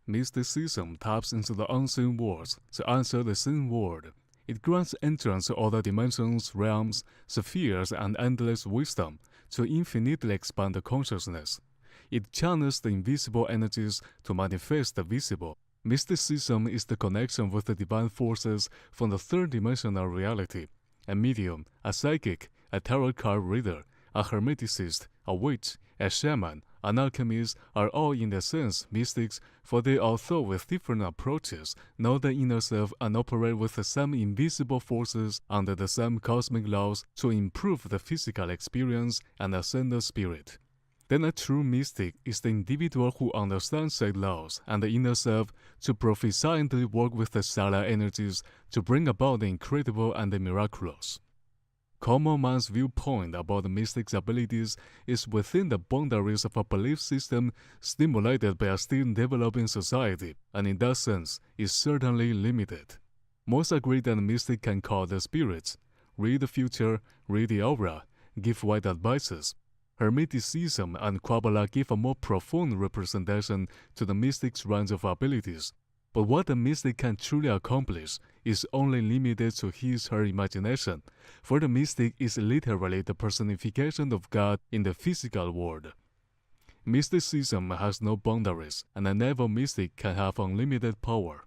Mysticism taps into the unseen worlds to answer the seen world. It grants entrance to other dimensions, realms, spheres, and endless wisdom to infinitely expand the consciousness. It channels the invisible energies to manifest the visible. Mysticism is the connection with the divine forces from the third-dimensional reality. A medium, a psychic, a tarot card reader, a hermeticist, a witch, a shaman, an alchemist are all in a sense mystics, for they, although with different approaches, know the inner self and operate with the same invisible forces under the same cosmic laws to improve the physical experience and ascend the spirit. Then a true mystic is the individual who understands said laws and the inner self to proficiently work with the stellar energies to bring about the incredible and the miraculous. Common man's viewpoint about the mystic's abilities is within the boundaries of a belief system stimulated by a still developing society, and in that sense is certainly limited. Most agree that the mystic can call the spirits, read the future, read the aura, give wise advices. Hermeticism and Kabbalah give a more profound representation to the mystic's range of abilities. But what the mystic can truly accomplish is only limited to his/her imagination, for the mystic is literally the personification of God in the physical world. Mysticism has no boundaries, and a naval mystic can have unlimited power.